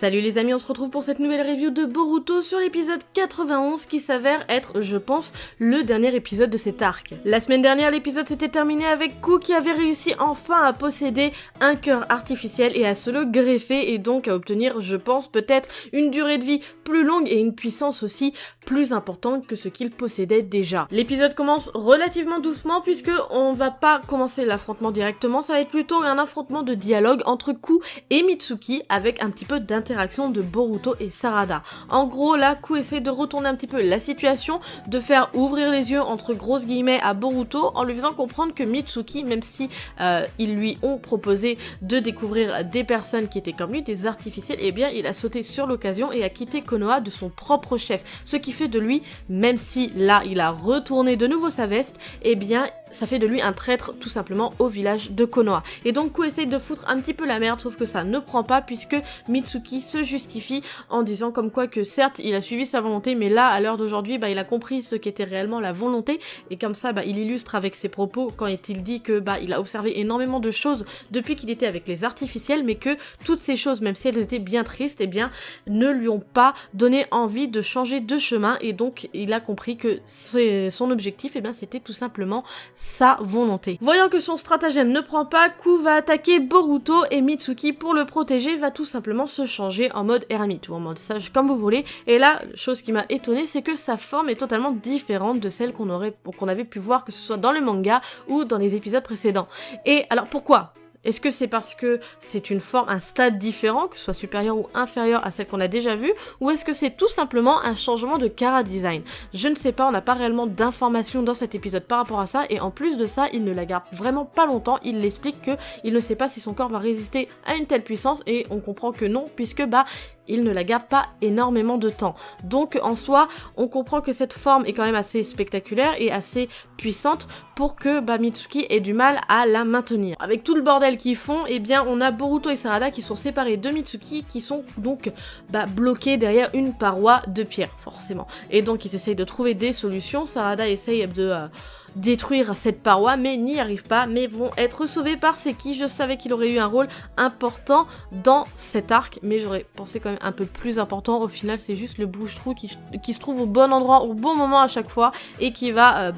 Salut les amis, on se retrouve pour cette nouvelle review de Boruto sur l'épisode 91 qui s'avère être, je pense, le dernier épisode de cet arc. La semaine dernière, l'épisode s'était terminé avec Ku qui avait réussi enfin à posséder un cœur artificiel et à se le greffer et donc à obtenir, je pense, peut-être une durée de vie plus longue et une puissance aussi plus importante que ce qu'il possédait déjà. L'épisode commence relativement doucement puisque on va pas commencer l'affrontement directement, ça va être plutôt un affrontement de dialogue entre Ku et Mitsuki avec un petit peu d'interaction de Boruto et Sarada. En gros, là, Ku essaie de retourner un petit peu la situation, de faire ouvrir les yeux entre grosses guillemets à Boruto en lui faisant comprendre que Mitsuki, même si ils lui ont proposé de découvrir des personnes qui étaient comme lui, des artificiels, eh bien il a sauté sur l'occasion et a quitté Konoha de son propre chef. Ce qui fait de lui, même si là il a retourné de nouveau sa veste, eh bien ça fait de lui un traître tout simplement au village de Konoha. Et donc Ku essaye de foutre un petit peu la merde, sauf que ça ne prend pas puisque Mitsuki se justifie en disant comme quoi que certes il a suivi sa volonté, mais là à l'heure d'aujourd'hui il a compris ce qu'était réellement la volonté, et comme ça il illustre avec ses propos quand il dit que il a observé énormément de choses depuis qu'il était avec les artificiels, mais que toutes ces choses, même si elles étaient bien tristes, eh bien ne lui ont pas donné envie de changer de chemin, et donc il a compris que son objectif eh bien c'était tout simplement sa volonté. Voyant que son stratagème ne prend pas, Ku va attaquer Boruto et Mitsuki pour le protéger va tout simplement se changer en mode ermite ou en mode sage comme vous voulez, et là, chose qui m'a étonnée, c'est que sa forme est totalement différente de celle qu'on avait pu voir que ce soit dans le manga ou dans les épisodes précédents. Et alors pourquoi ? Est-ce que c'est parce que c'est une forme, un stade différent, que ce soit supérieur ou inférieur à celle qu'on a déjà vue, ou est-ce que c'est tout simplement un changement de chara design? Je ne sais pas, on n'a pas réellement d'informations dans cet épisode par rapport à ça, et en plus de ça, il ne la garde vraiment pas longtemps, il l'explique qu'il ne sait pas si son corps va résister à une telle puissance, et on comprend que non, puisque il ne la garde pas énormément de temps. Donc en soi, on comprend que cette forme est quand même assez spectaculaire et assez puissante pour que Mitsuki ait du mal à la maintenir. Avec tout le bordel qu'ils font, eh bien on a Boruto et Sarada qui sont séparés de Mitsuki, qui sont donc bloqués derrière une paroi de pierre, forcément. Et donc ils essayent de trouver des solutions. Sarada essaye de détruire cette paroi, mais n'y arrive pas, mais vont être sauvés par Seki. Je savais qu'il aurait eu un rôle important dans cet arc, mais j'aurais pensé quand même un peu plus important. Au final, c'est juste le bouche-trou qui se trouve au bon endroit, au bon moment à chaque fois, et qui va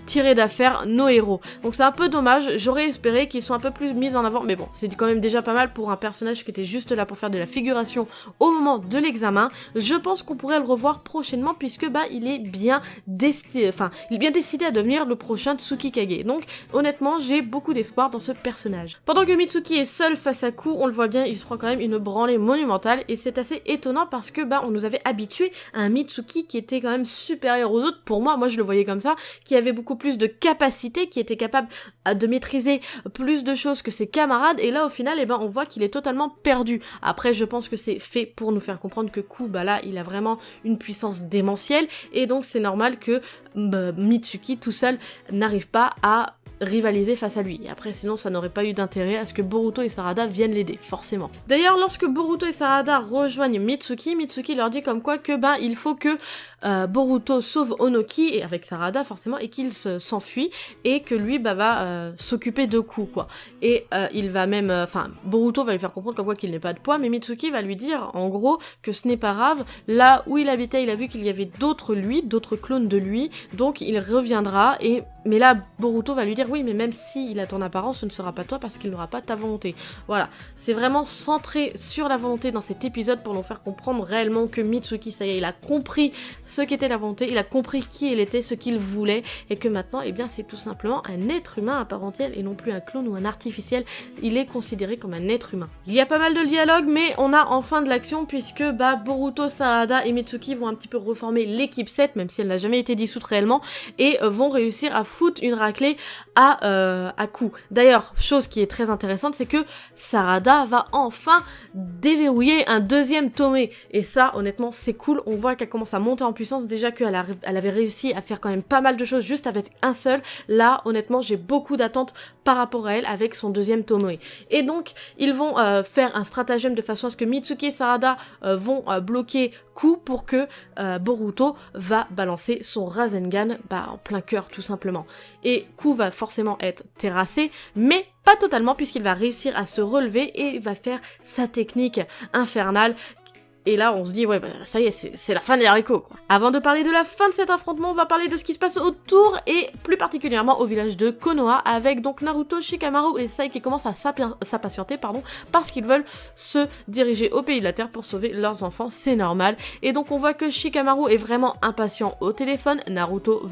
tirer d'affaire nos héros. Donc c'est un peu dommage, j'aurais espéré qu'ils soient un peu plus mis en avant, mais bon, c'est quand même déjà pas mal pour un personnage qui était juste là pour faire de la figuration au moment de l'examen. Je pense qu'on pourrait le revoir prochainement, puisque il est bien décidé à devenir le prochain Tsukikage. Donc honnêtement, j'ai beaucoup d'espoir dans ce personnage. Pendant que Mitsuki est seul face à Ku, on le voit bien, il se prend quand même une branlée monumentale, et c'est assez étonnant parce que on nous avait habitué à un Mitsuki qui était quand même supérieur aux autres. Pour moi je le voyais comme ça, qui avait beaucoup plus de capacité, qui était capable de maîtriser plus de choses que ses camarades, et là au final on voit qu'il est totalement perdu. Après je pense que c'est fait pour nous faire comprendre que Ku là il a vraiment une puissance démentielle, et donc c'est normal que Mitsuki tout seul n'arrive pas à rivaliser face à lui. Et après sinon ça n'aurait pas eu d'intérêt à ce que Boruto et Sarada viennent l'aider, forcément. D'ailleurs lorsque Boruto et Sarada rejoignent Mitsuki leur dit comme quoi que il faut que Boruto sauve Onoki, et avec Sarada forcément, et qu'il s'enfuit, et que lui va s'occuper de Ku quoi. Et il va même, Boruto va lui faire comprendre comme quoi qu'il n'est pas de poids, mais Mitsuki va lui dire en gros que ce n'est pas grave, là où il habitait il a vu qu'il y avait d'autres clones de lui, donc il reviendra, mais là Boruto va lui dire oui mais même s'il a ton apparence ce ne sera pas toi parce qu'il n'aura pas ta volonté. Voilà, c'est vraiment centré sur la volonté dans cet épisode pour nous faire comprendre réellement que Mitsuki ça y est, il a compris ce qu'était la volonté, il a compris qui il était, ce qu'il voulait, et que maintenant c'est tout simplement un être humain à part entière et non plus un clone ou un artificiel, il est considéré comme un être humain. Il y a pas mal de dialogues, mais on a enfin de l'action puisque Boruto, Sarada et Mitsuki vont un petit peu reformer l'équipe 7, même si elle n'a jamais été dissoute réellement, et vont réussir à foutre une raclée à Ku. D'ailleurs, chose qui est très intéressante, c'est que Sarada va enfin déverrouiller un deuxième Tomé, et ça honnêtement c'est cool, on voit qu'elle commence à monter en puissance, déjà qu'elle avait réussi à faire quand même pas mal de choses juste avec un seul. Là honnêtement j'ai beaucoup d'attentes par rapport à elle avec son deuxième Tomoe. Et donc ils vont faire un stratagème de façon à ce que Mitsuki et Sarada vont bloquer Ku pour que Boruto va balancer son Rasengan en plein cœur tout simplement. Et Ku va forcément être terrassé, mais pas totalement puisqu'il va réussir à se relever et va faire sa technique infernale Et là, on se dit, ouais, bah, ça y est, c'est la fin des haricots, quoi. Avant de parler de la fin de cet affrontement, on va parler de ce qui se passe autour, et plus particulièrement au village de Konoha, avec donc Naruto, Shikamaru et Sai qui commencent à s'impatienter, parce qu'ils veulent se diriger au pays de la Terre pour sauver leurs enfants, c'est normal. Et donc on voit que Shikamaru est vraiment impatient au téléphone, Naruto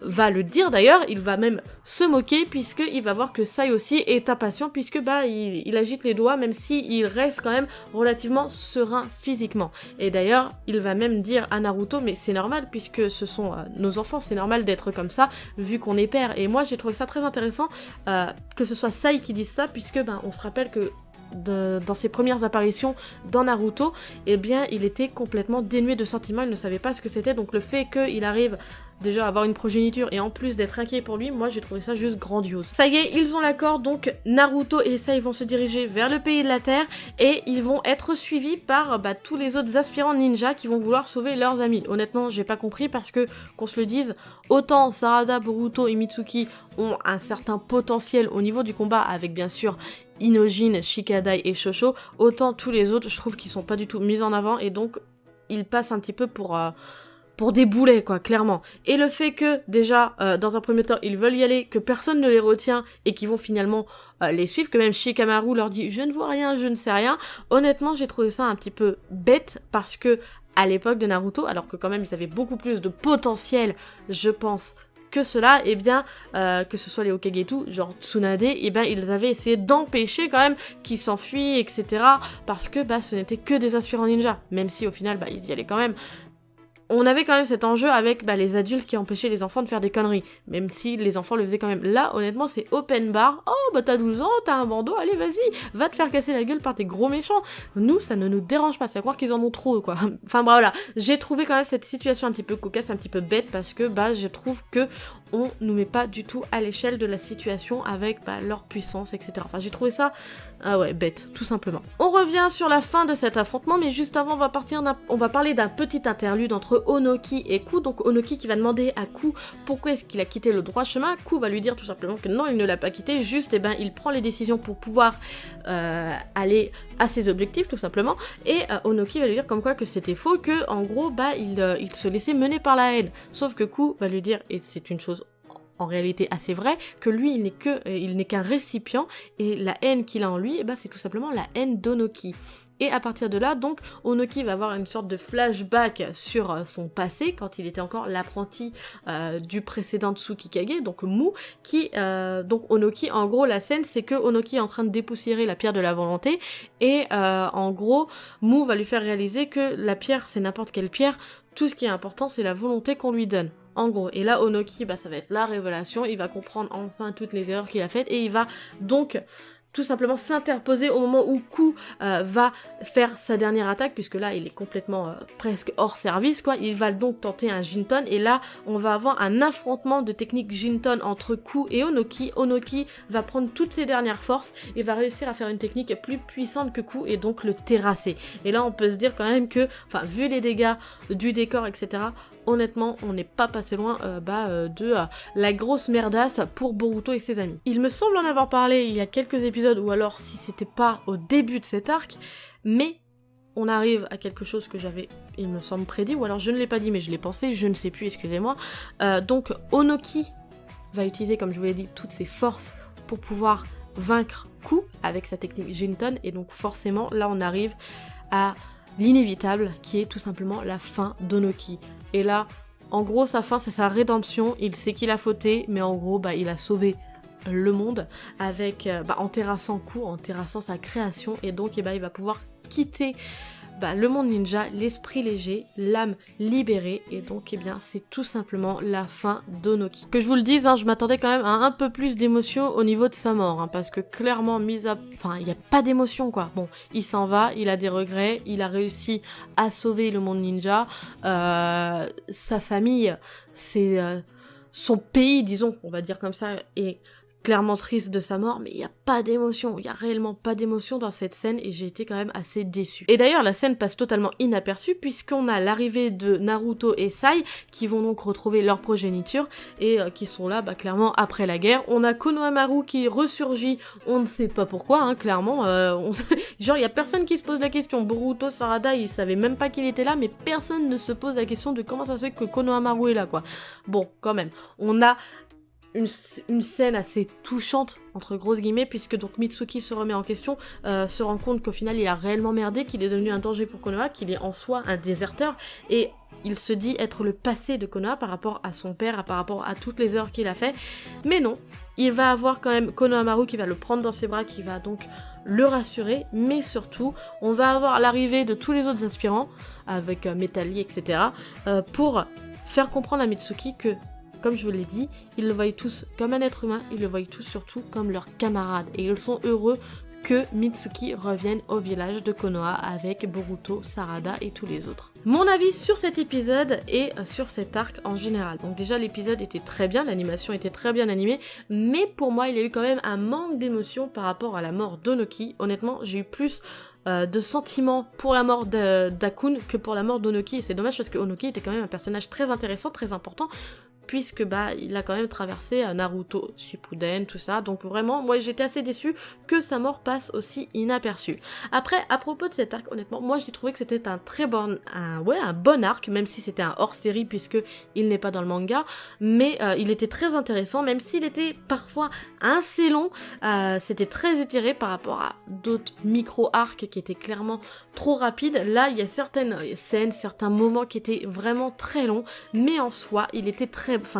va le dire d'ailleurs, il va même se moquer puisqu'il va voir que Sai aussi est impatient puisque il agite les doigts même s'il reste quand même relativement serein physiquement. Et d'ailleurs, il va même dire à Naruto, mais c'est normal puisque ce sont nos enfants, c'est normal d'être comme ça vu qu'on est père. Et moi j'ai trouvé ça très intéressant que ce soit Sai qui dise ça puisque on se rappelle que dans ses premières apparitions dans Naruto, eh bien il était complètement dénué de sentiments, il ne savait pas ce que c'était, donc le fait qu'il arrive déjà à avoir une progéniture et en plus d'être inquiet pour lui, moi j'ai trouvé ça juste grandiose. Ça y est, ils ont l'accord, donc Naruto et Sai vont se diriger vers le pays de la Terre et ils vont être suivis par tous les autres aspirants ninja qui vont vouloir sauver leurs amis. Honnêtement, j'ai pas compris parce que, qu'on se le dise, autant Sarada, Boruto et Mitsuki ont un certain potentiel au niveau du combat avec bien sûr Inojin, Shikadai et Shosho, autant tous les autres, je trouve qu'ils sont pas du tout mis en avant et donc ils passent un petit peu pour des boulets, quoi, clairement. Et le fait que, déjà, dans un premier temps, ils veulent y aller, que personne ne les retient, et qu'ils vont finalement les suivre, que même Shikamaru leur dit « je ne vois rien, je ne sais rien », honnêtement, j'ai trouvé ça un petit peu bête, parce que, à l'époque de Naruto, alors que quand même, ils avaient beaucoup plus de potentiel, je pense, que cela, eh bien, que ce soit les Hokage et tout, genre Tsunade, eh bien, ils avaient essayé d'empêcher quand même qu'ils s'enfuient, etc., parce que, ce n'était que des aspirants ninja, même si, au final, ils y allaient quand même. On avait quand même cet enjeu avec les adultes qui empêchaient les enfants de faire des conneries, même si les enfants le faisaient quand même. Là, honnêtement, c'est open bar. Oh, t'as 12 ans, t'as un bandeau, allez, vas-y, va te faire casser la gueule par tes gros méchants. Nous, ça ne nous dérange pas, c'est à croire qu'ils en ont trop, quoi. Enfin, voilà, j'ai trouvé quand même cette situation un petit peu cocasse, un petit peu bête, parce que, je trouve que on nous met pas du tout à l'échelle de la situation avec leur puissance, etc. Enfin, j'ai trouvé ça, bête, tout simplement. On revient sur la fin de cet affrontement, mais juste avant, on va parler d'un petit interlude entre Onoki et Ku. Donc Onoki qui va demander à Ku pourquoi est-ce qu'il a quitté le droit chemin. Ku va lui dire tout simplement que non, il ne l'a pas quitté, juste il prend les décisions pour pouvoir aller à ses objectifs tout simplement, et Onoki va lui dire comme quoi que c'était faux, que en gros il se laissait mener par la haine, sauf que Ku va lui dire, et c'est une chose en réalité assez vrai, que lui il n'est qu'un récipient, et la haine qu'il a en lui, c'est tout simplement la haine d'Onoki. Et à partir de là, donc, Onoki va avoir une sorte de flashback sur son passé, quand il était encore l'apprenti du précédent Tsukikage, donc Mu, donc Onoki, en gros, la scène, c'est que Onoki est en train de dépoussiérer la pierre de la volonté, et en gros, Mu va lui faire réaliser que la pierre, c'est n'importe quelle pierre, tout ce qui est important, c'est la volonté qu'on lui donne. En gros, et là, Onoki, ça va être la révélation, il va comprendre enfin toutes les erreurs qu'il a faites, et il va donc tout simplement s'interposer au moment où Ku va faire sa dernière attaque, puisque là il est complètement presque hors service, quoi. Il va donc tenter un Jinton, et là on va avoir un affrontement de techniques Jinton entre Ku et Onoki. Onoki va prendre toutes ses dernières forces et va réussir à faire une technique plus puissante que Ku et donc le terrasser. Et là on peut se dire quand même que, vu les dégâts du décor, etc., honnêtement, on n'est pas passé loin de la grosse merdasse pour Boruto et ses amis. Il me semble en avoir parlé il y a quelques épisodes, ou alors si c'était pas au début de cet arc, mais on arrive à quelque chose que j'avais, il me semble, prédit, ou alors je ne l'ai pas dit mais je l'ai pensé, je ne sais plus, excusez-moi. Donc Onoki va utiliser, comme je vous l'ai dit, toutes ses forces pour pouvoir vaincre Ku avec sa technique Jinton, et donc forcément là on arrive à l'inévitable, qui est tout simplement la fin d'Onoki. Et là, en gros, sa fin, c'est sa rédemption. Il sait qu'il a fauté, mais en gros, il a sauvé le monde avec, en terrassant Ku, en terrassant sa création, et donc, il va pouvoir quitter le monde ninja, l'esprit léger, l'âme libérée, et donc c'est tout simplement la fin d'Onoki. Que je vous le dise, je m'attendais quand même à un peu plus d'émotion au niveau de sa mort, parce que clairement, il n'y a pas d'émotion, quoi. Bon, il s'en va, il a des regrets, il a réussi à sauver le monde ninja, sa famille, c'est son pays, disons, on va dire comme ça, est clairement triste de sa mort, mais il y a pas d'émotion, il y a réellement pas d'émotion dans cette scène et j'ai été quand même assez déçue. Et d'ailleurs la scène passe totalement inaperçue puisqu'on a l'arrivée de Naruto et Sai qui vont donc retrouver leur progéniture et qui sont là clairement après la guerre. On a Konohamaru qui ressurgit, on ne sait pas pourquoi, hein, clairement, genre il y a personne qui se pose la question. Boruto, Sarada, ils savaient même pas qu'il était là, mais personne ne se pose la question de comment ça se fait que Konohamaru est là, quoi. Bon, quand même, on a une scène assez touchante, entre grosses guillemets, puisque donc Mitsuki se remet en question, se rend compte qu'au final il a réellement merdé, qu'il est devenu un danger pour Konoha, qu'il est en soi un déserteur, et il se dit être le passé de Konoha par rapport à son père, par rapport à toutes les erreurs qu'il a fait, mais non, il va avoir quand même Konohamaru qui va le prendre dans ses bras, qui va donc le rassurer, mais surtout, on va avoir l'arrivée de tous les autres aspirants, avec Metalli, etc., pour faire comprendre à Mitsuki que, comme je vous l'ai dit, ils le voient tous comme un être humain, ils le voient tous surtout comme leur camarade, et ils sont heureux que Mitsuki revienne au village de Konoha avec Boruto, Sarada et tous les autres. Mon avis sur cet épisode et sur cet arc en général. Donc déjà l'épisode était très bien, l'animation était très bien animée, mais pour moi il y a eu quand même un manque d'émotion par rapport à la mort d'Onoki. Honnêtement, j'ai eu plus de sentiments pour la mort d'Akun que pour la mort d'Onoki, et c'est dommage parce que Onoki était quand même un personnage très intéressant, très important, puisque il a quand même traversé Naruto, Shippuden, tout ça, donc vraiment, moi j'étais assez déçue que sa mort passe aussi inaperçue. Après, à propos de cet arc, honnêtement, moi j'ai trouvé que c'était un bon arc, même si c'était un hors-série, puisque il n'est pas dans le manga, mais il était très intéressant, même s'il était parfois assez long, c'était très étiré par rapport à d'autres micro-arcs qui étaient clairement trop rapides. Là, il y a certaines scènes, certains moments qui étaient vraiment très longs, mais en soi,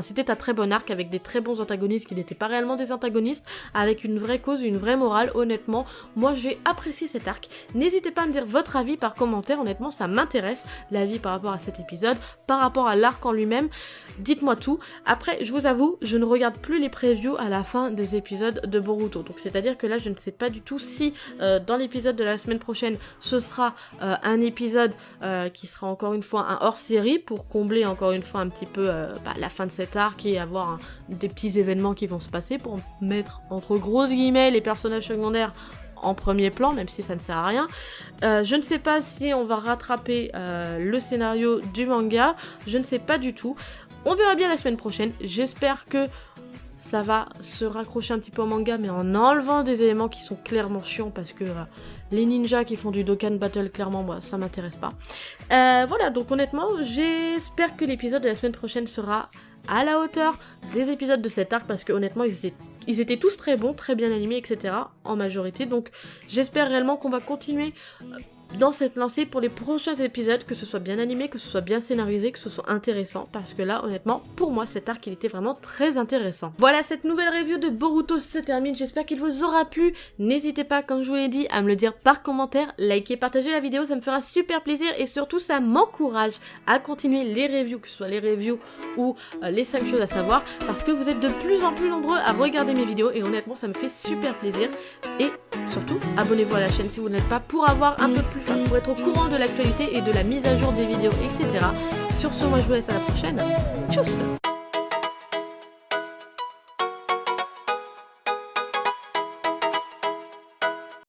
c'était un très bon arc avec des très bons antagonistes qui n'étaient pas réellement des antagonistes, avec une vraie cause, une vraie morale. Honnêtement, moi j'ai apprécié cet arc. N'hésitez pas à me dire votre avis par commentaire, honnêtement ça m'intéresse, l'avis par rapport à cet épisode, par rapport à l'arc en lui-même, dites-moi tout. Après, je vous avoue, je ne regarde plus les previews à la fin des épisodes de Boruto, donc c'est-à-dire que là je ne sais pas du tout si dans l'épisode de la semaine prochaine, ce sera un épisode qui sera encore une fois un hors-série pour combler encore une fois un petit peu la fin de cet arc et avoir des petits événements qui vont se passer pour mettre entre grosses guillemets les personnages secondaires en premier plan, même si ça ne sert à rien. Je ne sais pas si on va rattraper le scénario du manga, je ne sais pas du tout. On verra bien la semaine prochaine, j'espère que ça va se raccrocher un petit peu au manga, mais en enlevant des éléments qui sont clairement chiants, parce que les ninjas qui font du Dokkan Battle, clairement, moi, ça m'intéresse pas. Voilà, donc honnêtement, j'espère que l'épisode de la semaine prochaine sera à la hauteur des épisodes de cet arc, parce que honnêtement, ils étaient tous très bons, très bien animés, etc., en majorité, donc j'espère réellement qu'on va continuer dans cette lancée pour les prochains épisodes, que ce soit bien animé, que ce soit bien scénarisé, que ce soit intéressant, parce que là, honnêtement, pour moi, cet arc, il était vraiment très intéressant. Voilà, cette nouvelle review de Boruto se termine, j'espère qu'il vous aura plu. N'hésitez pas, comme je vous l'ai dit, à me le dire par commentaire, likez, partagez la vidéo, ça me fera super plaisir, et surtout, ça m'encourage à continuer les reviews, que ce soit les reviews ou les 5 choses à savoir, parce que vous êtes de plus en plus nombreux à regarder mes vidéos, et honnêtement, ça me fait super plaisir. Et surtout, abonnez-vous à la chaîne si vous ne l'êtes pas, pour avoir un peu plus, pour être au courant de l'actualité et de la mise à jour des vidéos, etc. Sur ce, moi je vous laisse à la prochaine. Tchuss!